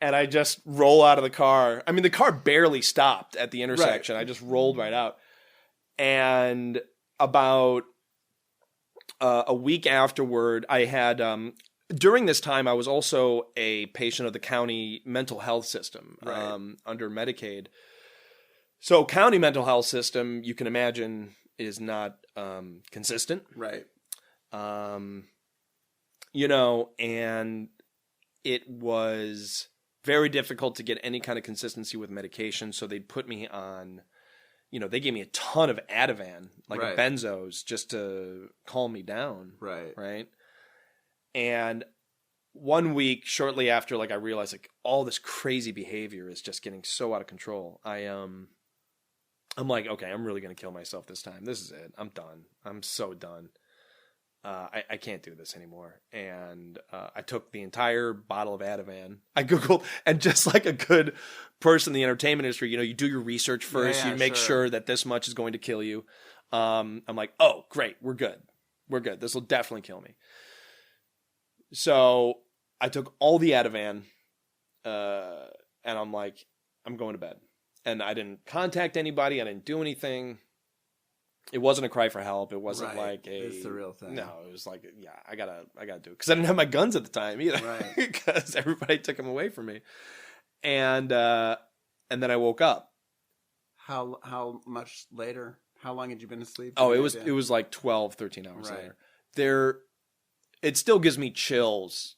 And I just roll out of the car. I mean, the car barely stopped at the intersection. Right. I just rolled right out. And about a week afterward, I had, during this time, I was also a patient of the county mental health system under Medicaid. So county mental health system, you can imagine, is not consistent. Right. And it was very difficult to get any kind of consistency with medication. So they'd put me on, they gave me a ton of Ativan, like benzos, just to calm me down. Right. Right. And one week shortly after, like, I realized like all this crazy behavior is just getting so out of control. I'm like, okay, I'm really going to kill myself this time. This is it. I'm done. I'm so done. I can't do this anymore. And I took the entire bottle of Ativan. I Googled, and just like a good person in the entertainment industry, you do your research first. You make sure that this much is going to kill you. I'm like, oh, great. We're good. This will definitely kill me. So I took all the Ativan, and I'm like, I'm going to bed. And I didn't contact anybody. I didn't do anything. It wasn't a cry for help. It wasn't like it's the real thing. No, it was like, yeah, I gotta do it, because I didn't have my guns at the time either. Right. Because everybody took them away from me, and then I woke up. How much later? How long had you been asleep? Oh, it was like 12, 13 hours later. It still gives me chills,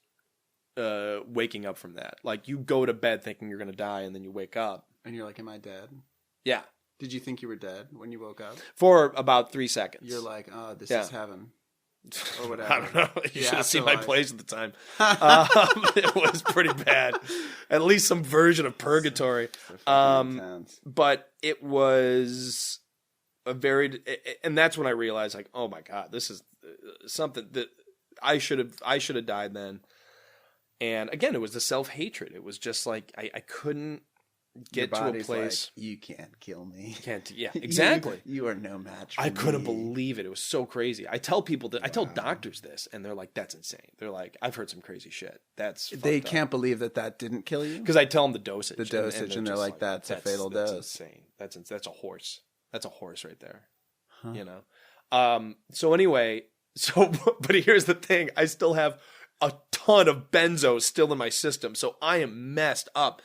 waking up from that. Like, you go to bed thinking you're gonna die, and then you wake up, and you're like, "Am I dead?" Yeah. Did you think you were dead when you woke up? For about 3 seconds. You're like, oh, this is heaven. Or whatever. I don't know. You should have seen my plays at the time. It was pretty bad. At least some version of purgatory. But it was a very... And that's when I realized, like, oh my God, this is something that I should have died then. And again, it was the self-hatred. It was just like, I couldn't get to a place, like, you can't kill me. You can't. Yeah, exactly. You are no match for I couldn't me. believe it. It was so crazy. I tell people that. I tell doctors this, and they're like, "That's insane." They're like, "I've heard some crazy shit." They can't believe that didn't kill you, because I tell them the dosage. And they're like, "That's a fatal dose." Insane. That's a horse. That's a horse right there. Huh. So anyway, So, but here's the thing. I still have a ton of benzos still in my system. So I am messed up.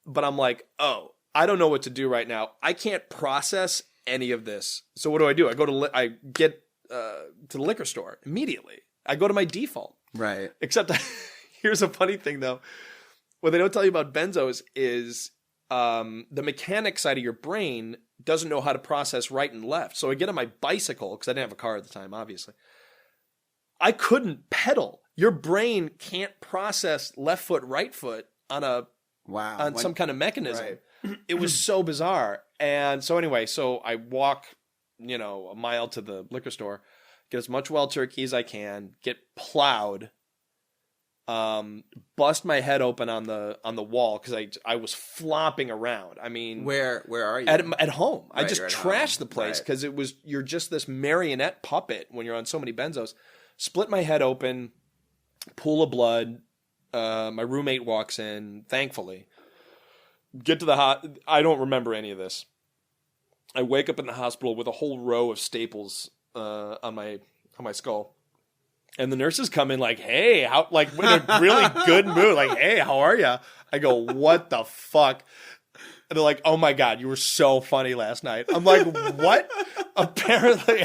But I'm like, oh, I don't know what to do right now. I can't process any of this. So what do? I get to the liquor store immediately. I go to my default. Right. Except here's a funny thing though. What they don't tell you about benzos is the mechanic side of your brain doesn't know how to process right and left. So I get on my bicycle, because I didn't have a car at the time, obviously. I couldn't pedal. Your brain can't process left foot, right foot on some kind of mechanism. Right. It was so bizarre. And so anyway, so I walk, a mile to the liquor store, get as much wild turkey as I can, get plowed, bust my head open on the wall because I was flopping around. I mean, where are you? At home. Right, I just trashed the place because you're just this marionette puppet when you're on so many benzos. Split my head open, pool of blood. My roommate walks in, thankfully. Get to the I don't remember any of this. I wake up in the hospital with a whole row of staples on my skull. And the nurses come in like, hey, in a really good mood. Like, hey, how are you? I go, what the fuck? And they're like, oh my God, you were so funny last night. I'm like, what? Apparently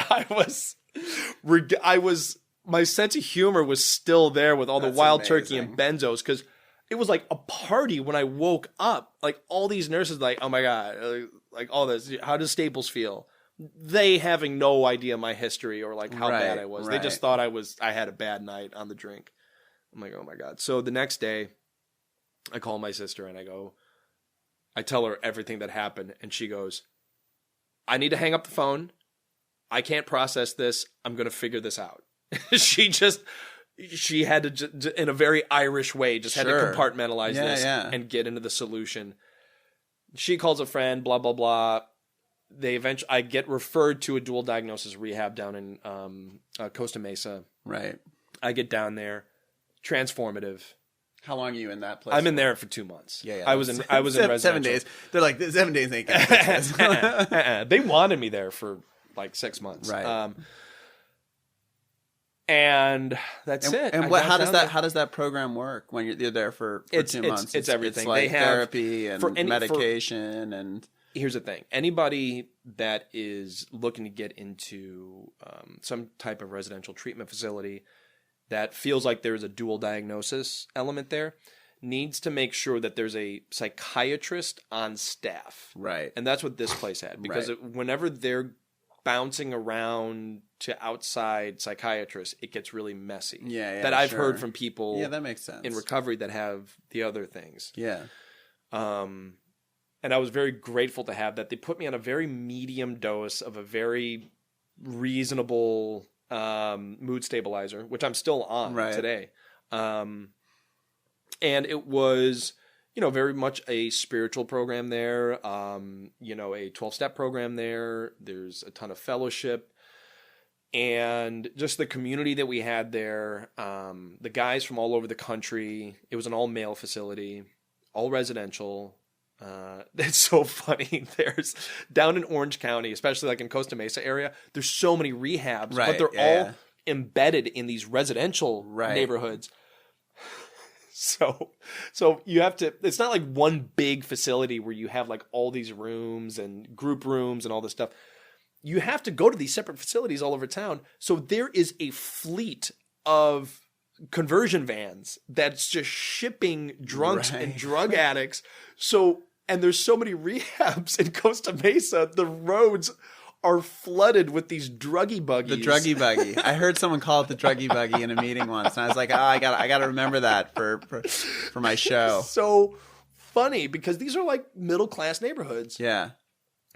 my sense of humor was still there with all the wild turkey and benzos, because it was like a party when I woke up. Like all these nurses like, oh my God, like all this. How does Staples feel? They having no idea my history or like how bad I was. They just thought I had a bad night on the drink. I'm like, oh my God. So the next day I call my sister and I tell her everything that happened. And she goes, I need to hang up the phone. I can't process this. I'm going to figure this out. She had to, in a very Irish way, had to compartmentalize this and get into the solution. She calls a friend, blah, blah, blah. I get referred to a dual diagnosis rehab down in Costa Mesa. Right. I get down there. Transformative. How long are you in that place? I'm in there for 2 months. Yeah. I was in residential. 7 days. They're like, 7 days ain't gonna fix this. They wanted me there for like 6 months. Right. And that's it. And how does that program work when you're there for 2 months? It's everything. It's like they have therapy and medication and. Here's the thing. Anybody that is looking to get into some type of residential treatment facility that feels like there's a dual diagnosis element there needs to make sure that there's a psychiatrist on staff. Right. And that's what this place had. Because whenever they're bouncing around to outside psychiatrists, it gets really messy. Yeah, that I've heard from people that makes sense. in recovery that have the other things. Yeah. And I was very grateful to have that. They put me on a very medium dose of a very reasonable mood stabilizer, which I'm still on today. And it was, very much a spiritual program there, a 12-step program there. There's a ton of fellowship. And just the community that we had there, the guys from all over the country. It was an all-male facility, all residential. It's so funny. There's down in Orange County, especially like in Costa Mesa area, there's so many rehabs, but they're all embedded in these residential neighborhoods. So you have to, it's not like one big facility where you have like all these rooms and group rooms and all this stuff. You have to go to these separate facilities all over town. So there is a fleet of conversion vans that's just shipping drunks and drug addicts. And there's so many rehabs in Costa Mesa, the roads are flooded with these druggy buggies. The druggy buggy. I heard someone call it the druggy buggy in a meeting once, and I was like, I gotta remember that for my show. So funny because these are like middle class neighborhoods. Yeah.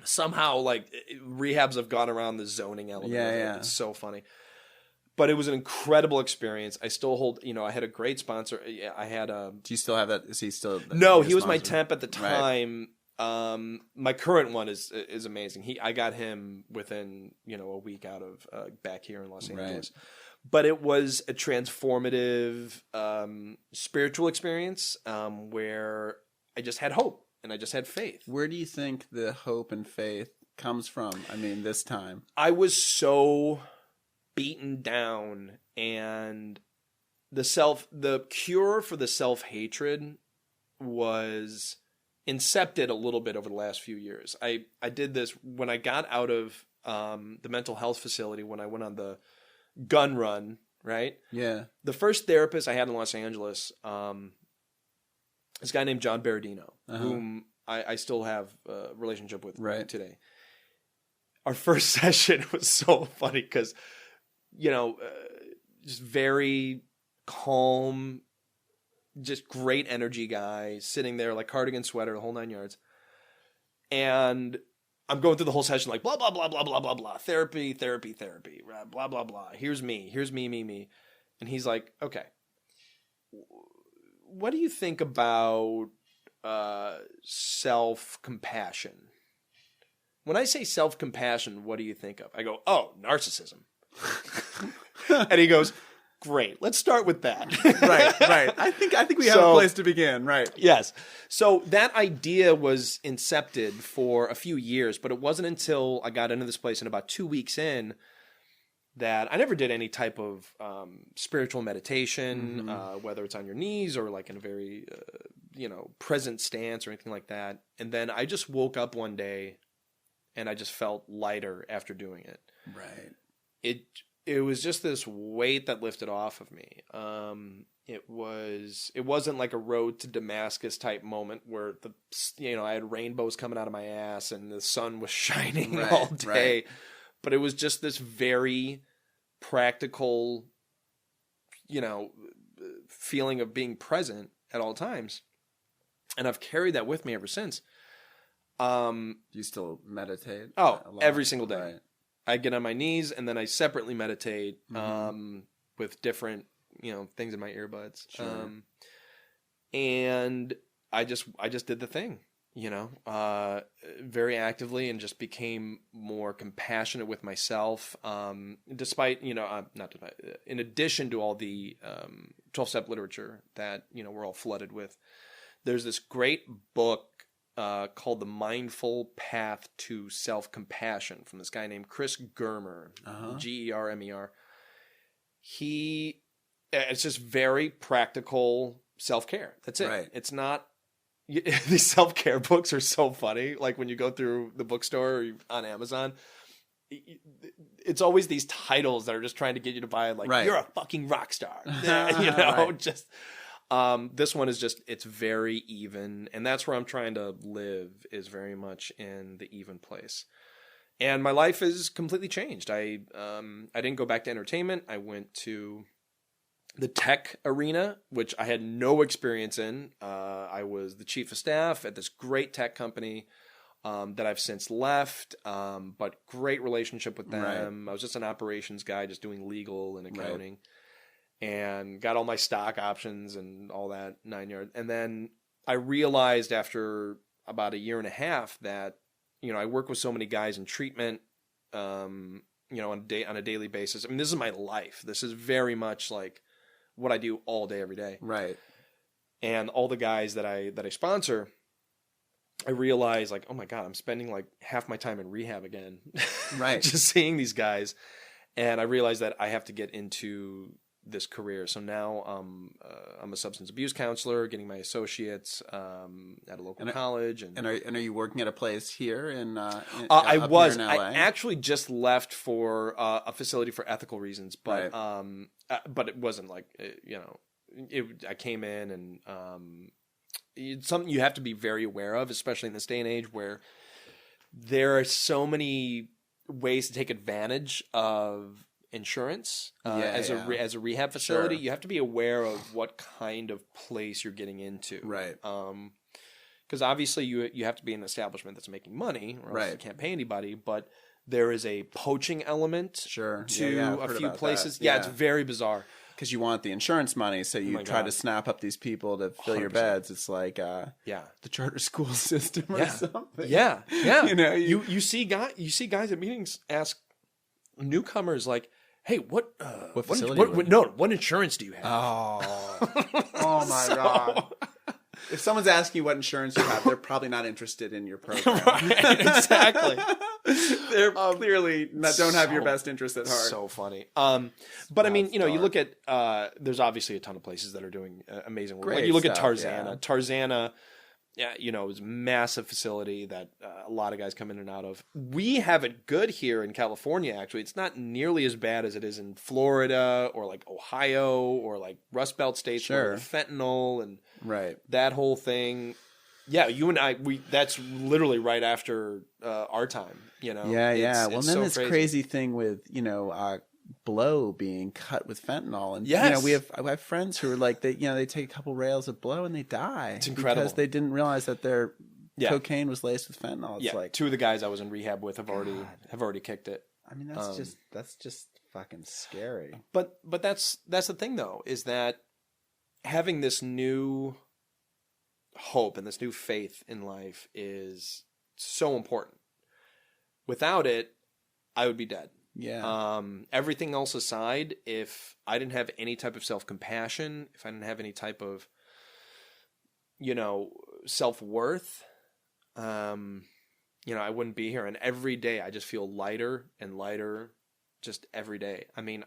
Somehow like rehabs have gone around the zoning element. Yeah. It's so funny. But it was an incredible experience. I still hold, I had a great sponsor. I had Do you still have that? Is he still? No, he was my temp at the time. Right. My current one is amazing. I got him within, a week out of back here in Los Angeles. But it was a transformative spiritual experience where I just had hope and I just had faith. Where do you think the hope and faith comes from? I mean, this time. I was so beaten down, and the cure for the self-hatred was incepted a little bit over the last few years. I did this when I got out of the mental health facility, when I went on the gun run, right? Yeah. The first therapist I had in Los Angeles, this guy named John Berardino, whom I still have a relationship with today. Our first session was so funny because, just very calm, just great energy guy, sitting there like cardigan sweater, the whole 9 yards. And I'm going through the whole session like blah, blah, blah, blah, blah, blah, blah. Therapy, blah, blah, blah. Here's me. And he's like, okay, what do you think about self-compassion? When I say self-compassion, what do you think of? I go, oh, narcissism. And he goes, great, let's start with that. Right. I think we have a place to begin, right? Yes. So that idea was incepted for a few years, but it wasn't until I got into this place and about 2 weeks in that I never did any type of spiritual meditation, whether it's on your knees or like in a very, present stance or anything like that. And then I just woke up one day and I just felt lighter after doing it. Right. It was just this weight that lifted off of me. It wasn't like a road to Damascus type moment where I had rainbows coming out of my ass and the sun was shining all day. Right. But it was just this very practical, feeling of being present at all times. And I've carried that with me ever since. Do you still meditate? Oh, every single day. Right. I get on my knees and then I separately meditate with different, things in my earbuds. Sure. And I just did the thing, very actively, and just became more compassionate with myself. Despite, in addition to all the 12-step literature that, we're all flooded with, there's this great book called The Mindful Path to Self-Compassion from this guy named Chris Germer, Germer. It's just very practical self-care. That's it. Right. It's not, these self-care books are so funny. Like when you go through the bookstore or on Amazon, it's always these titles that are just trying to get you to buy, like, you're a fucking rock star. Just... this one is just, it's very even, and that's where I'm trying to live, is very much in the even place. And my life is completely changed. I didn't go back to entertainment. I went to the tech arena, which I had no experience in. I was the chief of staff at this great tech company that I've since left, but great relationship with them. Right. I was just an operations guy, just doing legal and accounting. Right. And got all my stock options and all that 9 yards. And then I realized after about 1.5 years that, I work with so many guys in treatment, on a daily basis. I mean, this is my life. This is very much like what I do all day, every day. Right. And all the guys that I sponsor, I realize like, oh my God, I'm spending like half my time in rehab again. Right. Just seeing these guys. And I realized that I have to get into this career. So now I'm a substance abuse counselor, getting my associates at a local college. And are you working at a place here in I was. I actually just left for a facility for ethical reasons, but but it wasn't like I came in and it's something you have to be very aware of, especially in this day and age where there are so many ways to take advantage of insurance as a rehab facility. Sure. You have to be aware of what kind of place you're getting into, right? Because obviously you have to be an establishment that's making money, or else you can't pay anybody. But there is a poaching element to a few places. Yeah, it's very bizarre because you want the insurance money, so you try to snap up these people to fill 100%. Your beds. It's like the charter school system or something. Yeah. You see guys at meetings ask newcomers like, hey, what insurance do you have? Oh my God. If someone's asking you what insurance you have, they're probably not interested in your program. Right, exactly. They're clearly don't have your best interest at heart. So funny. But I mean, you look at there's obviously a ton of places that are doing amazing work. Great Like you look at stuff, Tarzana. yeah. Tarzana, is a massive facility that a lot of guys come in and out of. We have it good here in California, actually. It's not nearly as bad as it is in Florida or like Ohio or like Rust Belt states where fentanyl and that whole thing. Yeah, you and I, that's literally right after our time, Yeah. Well, then this crazy thing with, blow being cut with fentanyl. And, I have friends who are like, they take a couple rails of blow and they die. It's incredible. Because they didn't realize that their cocaine was laced with fentanyl. It's like 2 of the guys I was in rehab with have already kicked it. I mean, that's just fucking scary. But that's the thing though, is that having this new hope and this new faith in life is so important. Without it, I would be dead. Yeah. Everything else aside, if I didn't have any type of self-compassion, if I didn't have any type of, self-worth, I wouldn't be here. And every day I just feel lighter and lighter just every day. I mean,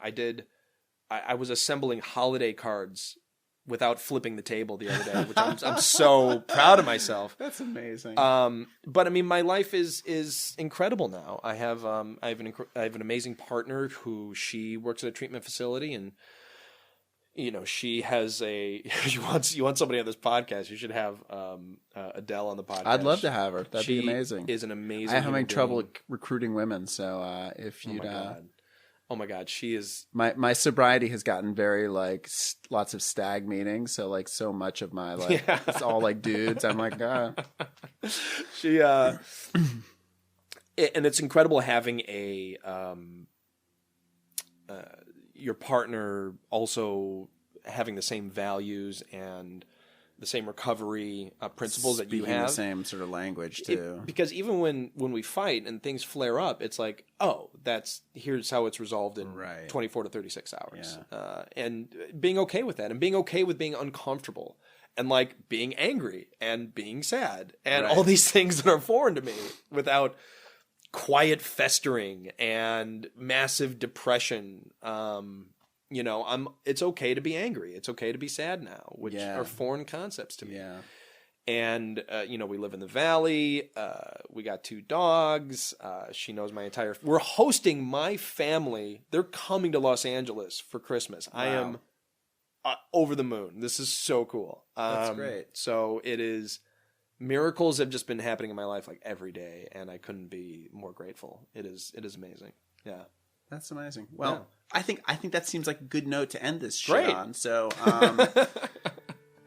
I was assembling holiday cards without flipping the table the other day, which I'm so proud of myself. That's amazing. But I mean, my life is incredible now. I have an amazing partner who she works at a treatment facility, and she has you want somebody on this podcast. You should have Adele on the podcast. I'd love to have her. That'd be amazing. Is an amazing. I'm having trouble recruiting women, so if you'd. Oh my God, she is. My sobriety has gotten very lots of stag meetings, so so much of my it's all dudes. I'm like, she and it's incredible having your partner also having the same values and the same recovery principles that you have. The same sort of language too. Because even when we fight and things flare up, it's like, oh, here's how it's resolved in 24 to 36 hours. Yeah. And being okay with that, and being okay with being uncomfortable, and being angry and being sad, and all these things that are foreign to me, without quiet festering and massive depression. It's okay to be angry. It's okay to be sad now, which are foreign concepts to me. Yeah. And, we live in the Valley. We got 2 dogs. She knows we're hosting my family. They're coming to Los Angeles for Christmas. Wow. I am over the moon. This is so cool. That's great. So it is, miracles have just been happening in my life every day, and I couldn't be more grateful. It is amazing. Yeah. That's amazing. Well, I think that seems like a good note to end this shit on. So,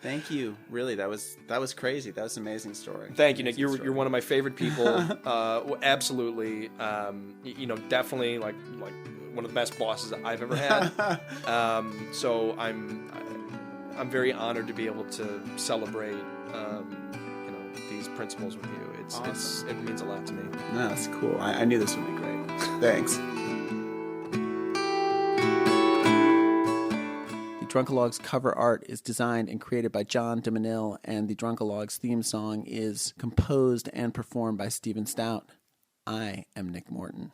thank you. Really, that was crazy. That was an amazing story. Thank you, Nick. You're one of my favorite people. Absolutely. Definitely like one of the best bosses I've ever had. So I'm very honored to be able to celebrate these principles with you. Awesome. It means a lot to me. No, that's cool. I knew this would be great. Thanks. Drunkalogues cover art is designed and created by John DeManil, and the Drunkalogues theme song is composed and performed by Stephen Stout. I am Nick Morton.